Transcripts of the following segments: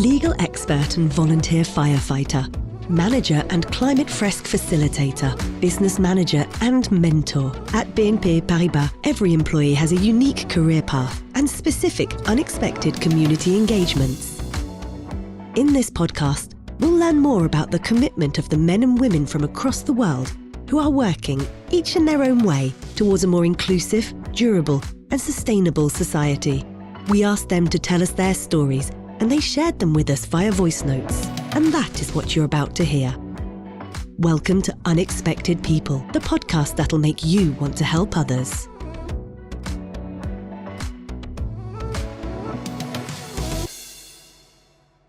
legal expert and volunteer firefighter, manager and climate fresk facilitator, business manager and mentor. At BNP Paribas, every employee has a unique career path and specific unexpected community engagements. In this podcast, we'll learn more about the commitment of the men and women from across the world who are working, each in their own way, towards a more inclusive, durable and sustainable society. We asked them to tell us their stories, and they shared them with us via voice notes. And that is what you're about to hear. Welcome to Unexpected People, the podcast that'll make you want to help others.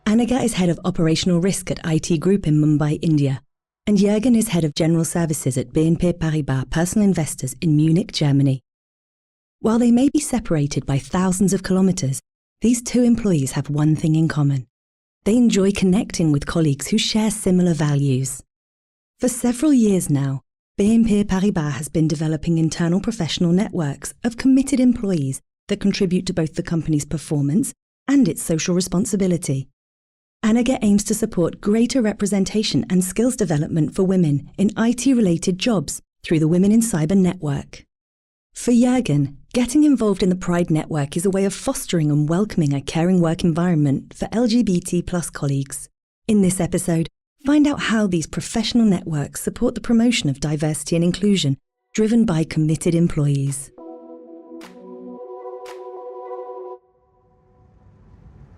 Anaga is head of operational risk at IT Group in Mumbai, India. And Jürgen is head of general services at BNP Paribas Personal Investors in Munich, Germany. While they may be separated by thousands of kilometers, these two employees have one thing in common. They enjoy connecting with colleagues who share similar values. For several years now, BNP Paribas has been developing internal professional networks of committed employees that contribute to both the company's performance and its social responsibility. Anaga aims to support greater representation and skills development for women in IT-related jobs through the Women in Cyber network. For Jürgen, getting involved in the Pride network is a way of fostering and welcoming a caring work environment for LGBT+ colleagues. In this episode, find out how these professional networks support the promotion of diversity and inclusion driven by committed employees.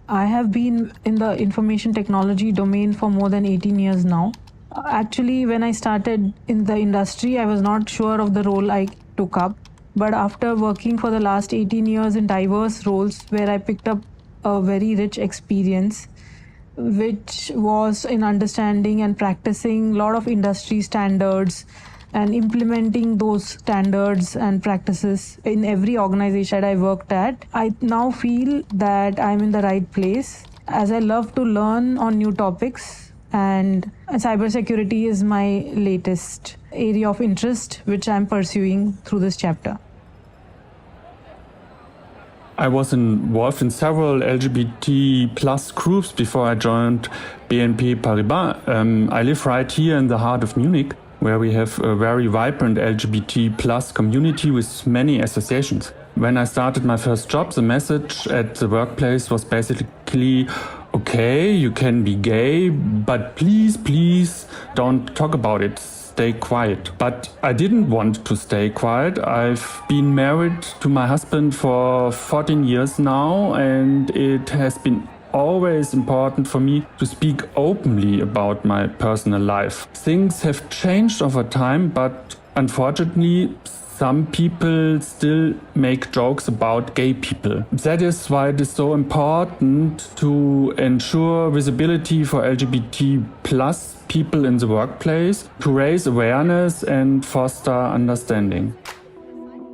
I have been in the information technology domain for more than 18 years now. Actually, when I started in the industry, I was not sure of the role I took up. But after working for the last 18 years in diverse roles where I picked up a very rich experience, which was in understanding and practicing a lot of industry standards and implementing those standards and practices in every organization that I worked at, I now feel that I'm in the right place as I love to learn on new topics, and cybersecurity is my latest area of interest, which I'm pursuing through this chapter. I was involved in several LGBT plus groups before I joined BNP Paribas. I live right here in the heart of Munich, where we have a very vibrant LGBT plus community with many associations. When I started my first job, the message at the workplace was basically, okay, you can be gay, but please don't talk about it. Stay quiet. But I didn't want to stay quiet. I've been married to my husband for 14 years now, and it has been always important for me to speak openly about my personal life. Things have changed over time, but unfortunately, some people still make jokes about gay people. That is why it is so important to ensure visibility for LGBT plus people in the workplace, to raise awareness and foster understanding.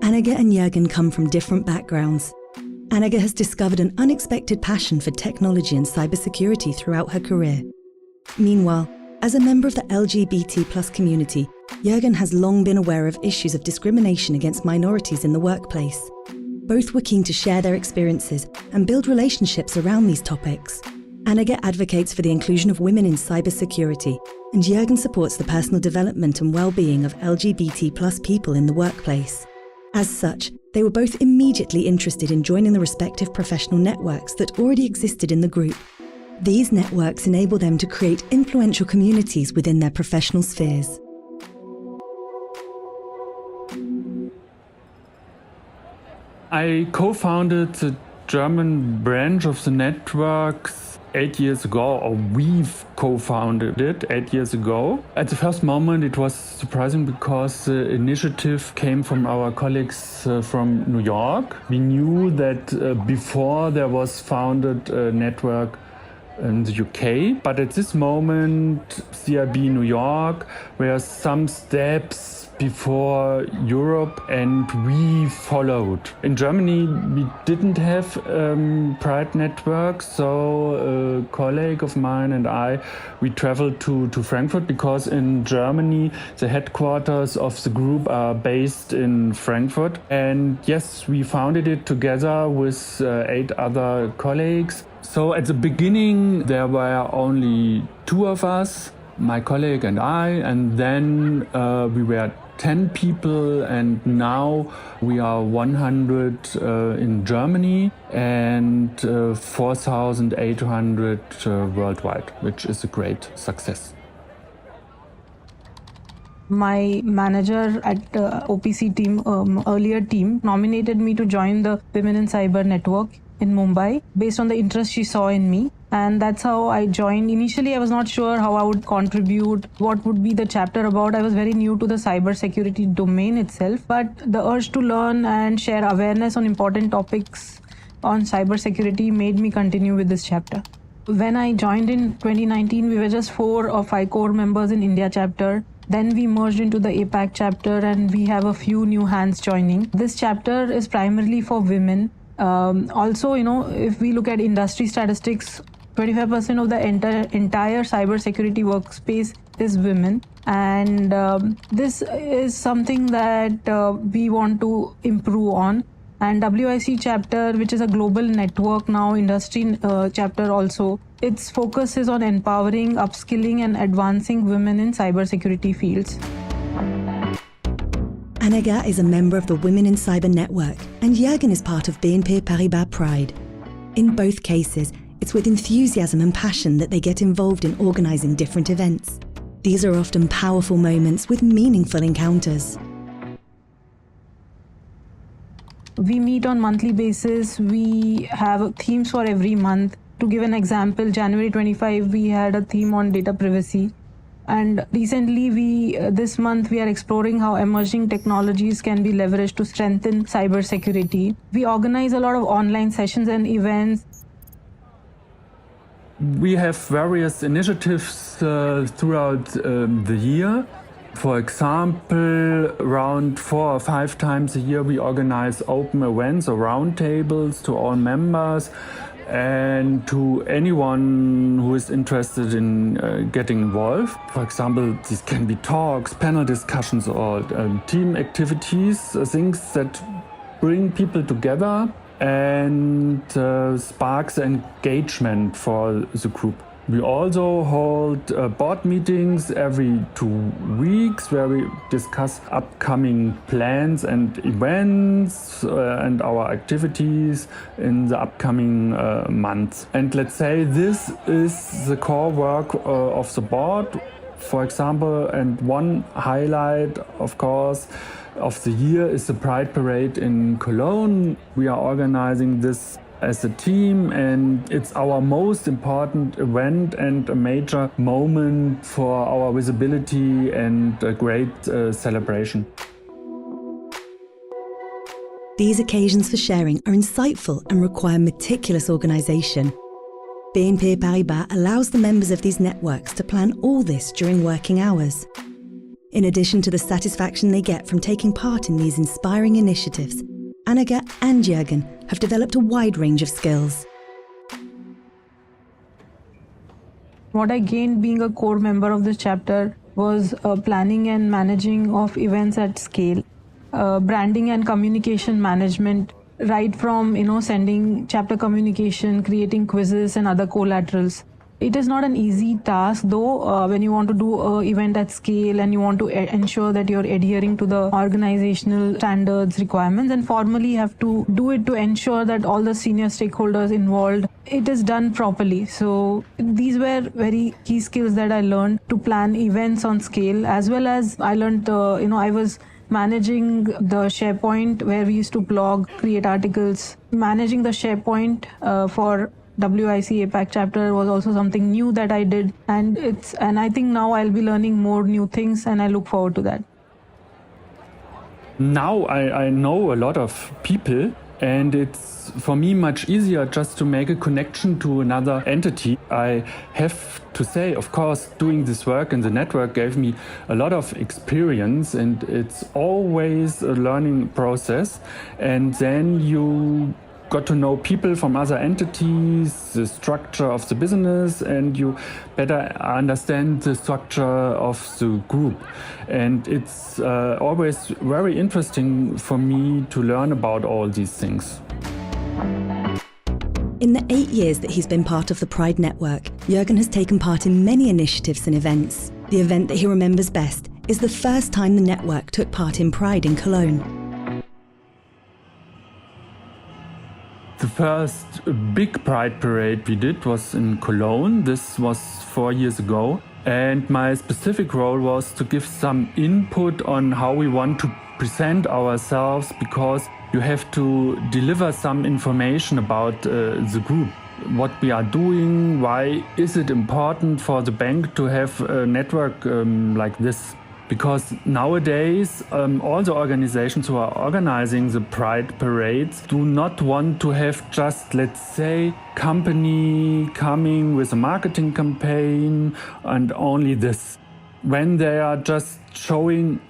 Anaga and Jürgen come from different backgrounds. Anaga has discovered an unexpected passion for technology and cybersecurity throughout her career. Meanwhile, as a member of the LGBT+ community, Jürgen has long been aware of issues of discrimination against minorities in the workplace. Both were keen to share their experiences and build relationships around these topics. Anaga advocates for the inclusion of women in cybersecurity, and Jürgen supports the personal development and well-being of LGBT+ people in the workplace. As such, they were both immediately interested in joining the respective professional networks that already existed in the group. These networks enable them to create influential communities within their professional spheres. I co-founded the German branch of the network 8 years ago, or we've co-founded it 8 years ago. At the first moment, it was surprising because the initiative came from our colleagues from New York. We knew that before there was founded a network in the UK, but at this moment, CIB New York were some steps before Europe, and we followed. In Germany, we didn't have Pride network, so a colleague of mine and I, we traveled to Frankfurt because in Germany, the headquarters of the group are based in Frankfurt. And yes, we founded it together with 8 other colleagues. So at the beginning, there were only two of us, my colleague and I, and then we were 10 people, and now we are 100 in Germany and 4,800 worldwide, which is a great success. My manager at OPC team, earlier team, nominated me to join the Women in Cyber Network in Mumbai based on the interest she saw in me. And that's how I joined. Initially, I was not sure how I would contribute, what would be the chapter about. I was very new to the cybersecurity domain itself, but the urge to learn and share awareness on important topics on cybersecurity made me continue with this chapter. When I joined in 2019, we were just 4 or 5 core members in India chapter. Then we merged into the APAC chapter, and we have a few new hands joining. This chapter is primarily for women. Also, if we look at industry statistics, 25% of the entire cybersecurity workspace is women. And this is something that we want to improve on. And WIC chapter, which is a global network now, industry chapter also, its focus is on empowering, upskilling and advancing women in cybersecurity fields. Anagha is a member of the Women in Cyber Network, and Jürgen is part of BNP Paribas Pride. In both cases, it's with enthusiasm and passion that they get involved in organising different events. These are often powerful moments with meaningful encounters. We meet on monthly basis. We have themes for every month. To give an example, January 25, we had a theme on data privacy. And recently, this month, we are exploring how emerging technologies can be leveraged to strengthen cybersecurity. We organize a lot of online sessions and events. We have various initiatives throughout the year. For example, around 4 or 5 times a year, we organize open events or roundtables to all members and to anyone who is interested in getting involved. For example, these can be talks, panel discussions, or team activities, things that bring people together and sparks engagement for the group. We also hold board meetings every 2 weeks where we discuss upcoming plans and events and our activities in the upcoming months. And let's say this is the core work of the board, for example, and one highlight, of course, of the year is the Pride Parade in Cologne. We are organizing this as a team, and it's our most important event and a major moment for our visibility and a great celebration. These occasions for sharing are insightful and require meticulous organisation. BNP Paribas allows the members of these networks to plan all this during working hours. In addition to the satisfaction they get from taking part in these inspiring initiatives, Anagha and Jürgen have developed a wide range of skills. What I gained being a core member of this chapter was planning and managing of events at scale, branding and communication management, right from sending chapter communication, creating quizzes and other collaterals. It is not an easy task though when you want to do an event at scale and you want to ensure that you're adhering to the organizational standards, requirements, and formally have to do it to ensure that all the senior stakeholders involved, it is done properly. So these were very key skills that I learned to plan events on scale, as well as I learned, I was managing the SharePoint where we used to blog, create articles. Managing the SharePoint for WIC APAC chapter was also something new that I did, and I think now I'll be learning more new things, and I look forward to that. Now I know a lot of people, and it's for me much easier just to make a connection to another entity. I have to say, of course, doing this work in the network gave me a lot of experience, and it's always a learning process. And then you got to know people from other entities, the structure of the business, and you better understand the structure of the group. And it's always very interesting for me to learn about all these things. In the 8 years that he's been part of the Pride Network, Jürgen has taken part in many initiatives and events. The event that he remembers best is the first time the network took part in Pride in Cologne. The first big Pride parade we did was in Cologne. This was 4 years ago. And my specific role was to give some input on how we want to present ourselves, because you have to deliver some information about the group, what we are doing, why is it important for the bank to have a network like this. Because nowadays, all the organizations who are organizing the Pride parades do not want to have just, let's say, company coming with a marketing campaign and only this. When they are just showing,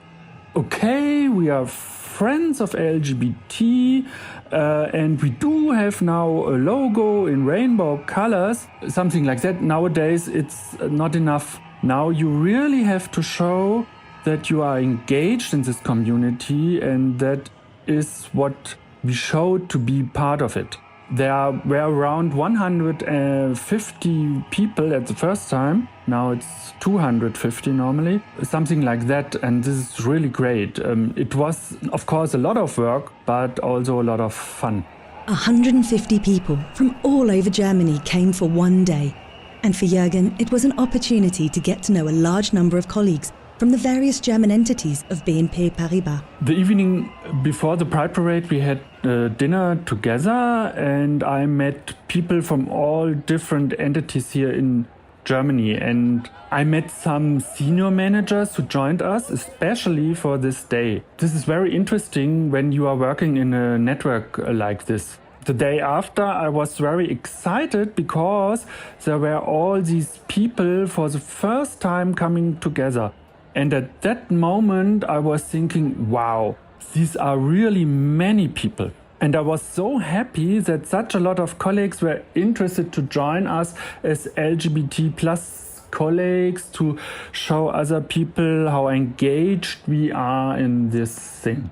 okay, we are friends of LGBT and we do have now a logo in rainbow colors, something like that. Nowadays, it's not enough. Now you really have to show that you are engaged in this community, and that is what we showed to be part of it. There were around 150 people at the first time. Now it's 250 normally, something like that. And this is really great. It was, of course, a lot of work, but also a lot of fun. 150 people from all over Germany came for one day. And for Jürgen, it was an opportunity to get to know a large number of colleagues from the various German entities of BNP Paribas. The evening before the Pride Parade, we had dinner together, and I met people from all different entities here in Germany. And I met some senior managers who joined us, especially for this day. This is very interesting when you are working in a network like this. The day after, I was very excited because there were all these people for the first time coming together. And at that moment, I was thinking, wow, these are really many people. And I was so happy that such a lot of colleagues were interested to join us as LGBT plus colleagues, to show other people how engaged we are in this thing.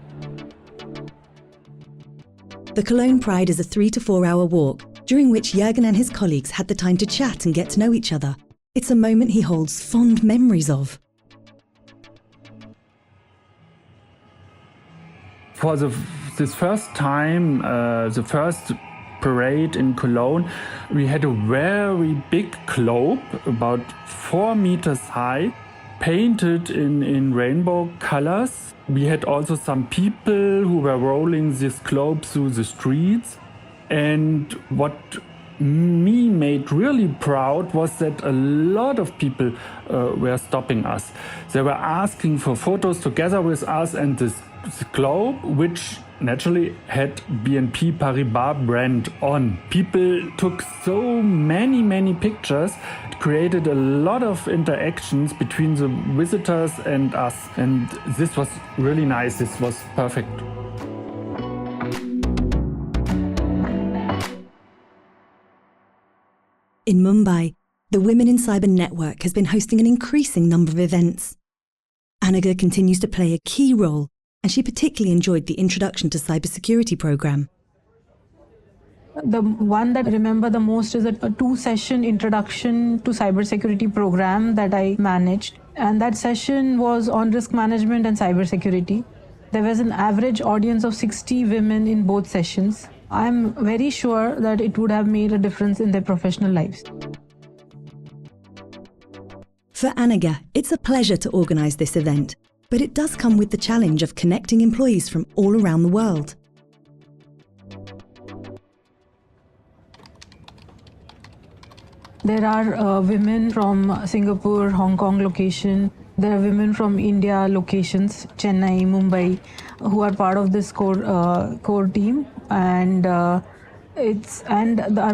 The Cologne Pride is a 3 to 4 hour walk, during which Jürgen and his colleagues had the time to chat and get to know each other. It's a moment he holds fond memories of. For this first time, the first parade in Cologne, we had a very big globe, about 4 meters high, painted in rainbow colors. We had also some people who were rolling this globe through the streets. And what me made really proud was that a lot of people were stopping us. They were asking for photos together with us and this globe, which naturally had BNP Paribas brand on. People took so many pictures. It created a lot of interactions between the visitors and us. And this was really nice. This was perfect. In Mumbai, the Women in Cyber Network has been hosting an increasing number of events. Anaga continues to play a key role, and she particularly enjoyed the Introduction to Cybersecurity program. The one that I remember the most is a 2-session Introduction to Cybersecurity program that I managed. And that session was on risk management and cybersecurity. There was an average audience of 60 women in both sessions. I'm very sure that it would have made a difference in their professional lives. For Anaga, it's a pleasure to organise this event, but it does come with the challenge of connecting employees from all around the world. There are women from Singapore, Hong Kong location. There are women from India locations, Chennai, Mumbai, who are part of this core team. And our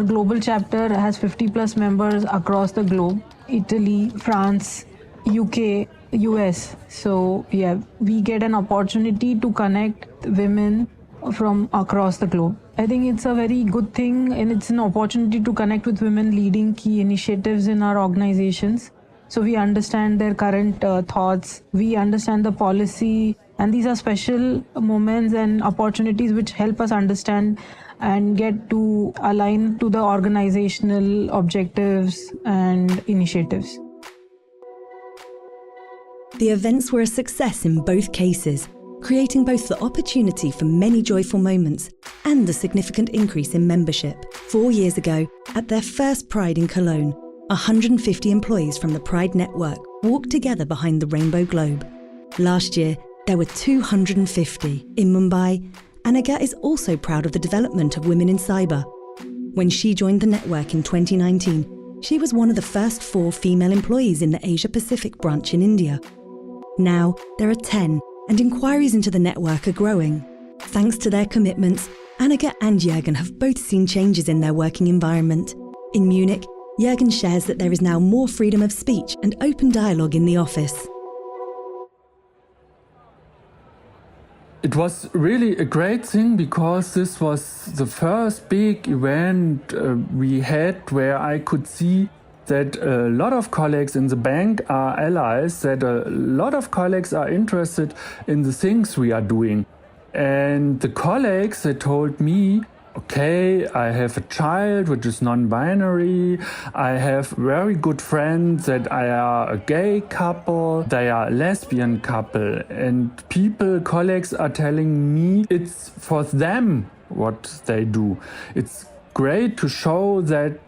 global chapter has 50 plus members across the globe: Italy, France, UK, US. So yeah, we get an opportunity to connect women from across the globe. I think it's a very good thing, and it's an opportunity to connect with women leading key initiatives in our organizations. So we understand their current thoughts, we understand the policy, and these are special moments and opportunities which help us understand and get to align to the organizational objectives and initiatives. The events were a success in both cases, creating both the opportunity for many joyful moments and a significant increase in membership. 4 years ago, at their first Pride in Cologne, 150 employees from the Pride network walked together behind the rainbow globe. Last year, there were 250. In Mumbai, Anagha is also proud of the development of women in cyber. When she joined the network in 2019, she was one of the first 4 female employees in the Asia-Pacific branch in India. Now, there are 10, and inquiries into the network are growing. Thanks to their commitments, Anagha and Jürgen have both seen changes in their working environment. In Munich, Jürgen shares that there is now more freedom of speech and open dialogue in the office. It was really a great thing because this was the first big event we had where I could see that a lot of colleagues in the bank are allies, that a lot of colleagues are interested in the things we are doing. And the colleagues, they told me, okay, I have a child which is non-binary, I have very good friends that are a gay couple, they are a lesbian couple, and colleagues are telling me it's for them what they do. It's great to show that,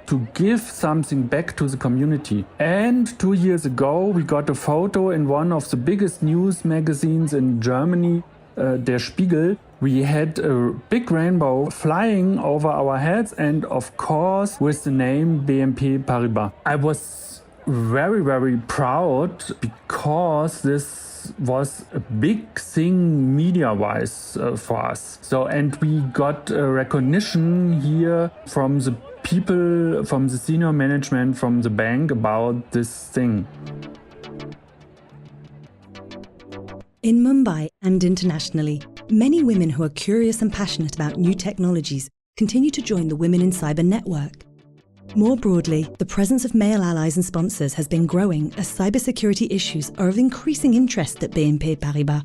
to give something back to the community. And 2 years ago, we got a photo in one of the biggest news magazines in Germany, Der Spiegel. We had a big rainbow flying over our heads and of course with the name BNP Paribas. I was very, very proud because this was a big thing media-wise for us. And we got recognition here from the people, from the senior management, from the bank about this thing. In Mumbai and internationally, many women who are curious and passionate about new technologies continue to join the Women in Cyber network. More broadly, the presence of male allies and sponsors has been growing as cybersecurity issues are of increasing interest at BNP Paribas.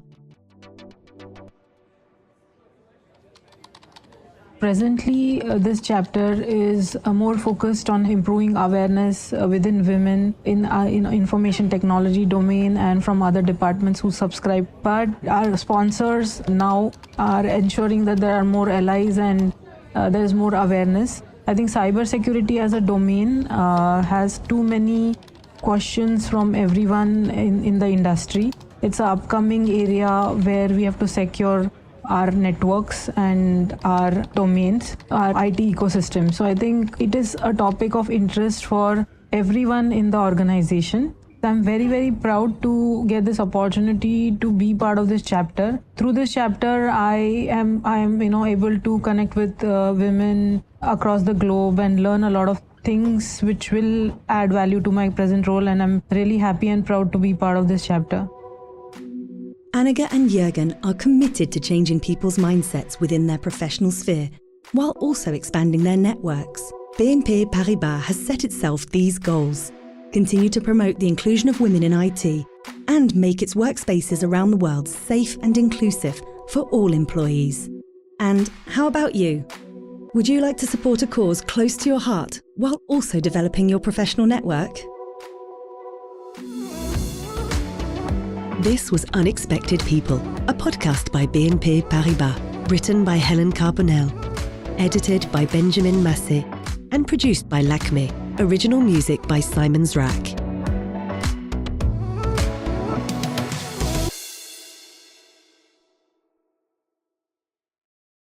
Presently, this chapter is more focused on improving awareness within women in information technology domain and from other departments who subscribe. But our sponsors now are ensuring that there are more allies and there is more awareness. I think cybersecurity as a domain has too many questions from everyone in the industry. It's an upcoming area where we have to secure our networks and our domains, our IT ecosystem. So I think it is a topic of interest for everyone in the organization. I'm very, very proud to get this opportunity to be part of this chapter. Through this chapter, I am able to connect with women across the globe and learn a lot of things which will add value to my present role, and I'm really happy and proud to be part of this chapter. Anagha and Jürgen are committed to changing people's mindsets within their professional sphere, while also expanding their networks. BNP Paribas has set itself these goals: continue to promote the inclusion of women in IT, and make its workspaces around the world safe and inclusive for all employees. And how about you? Would you like to support a cause close to your heart, while also developing your professional network? This was Unexpected People, a podcast by BNP Paribas, written by Helen Carbonell, edited by Benjamin Massé, and produced by Lakme. Original music by Simon Zrak.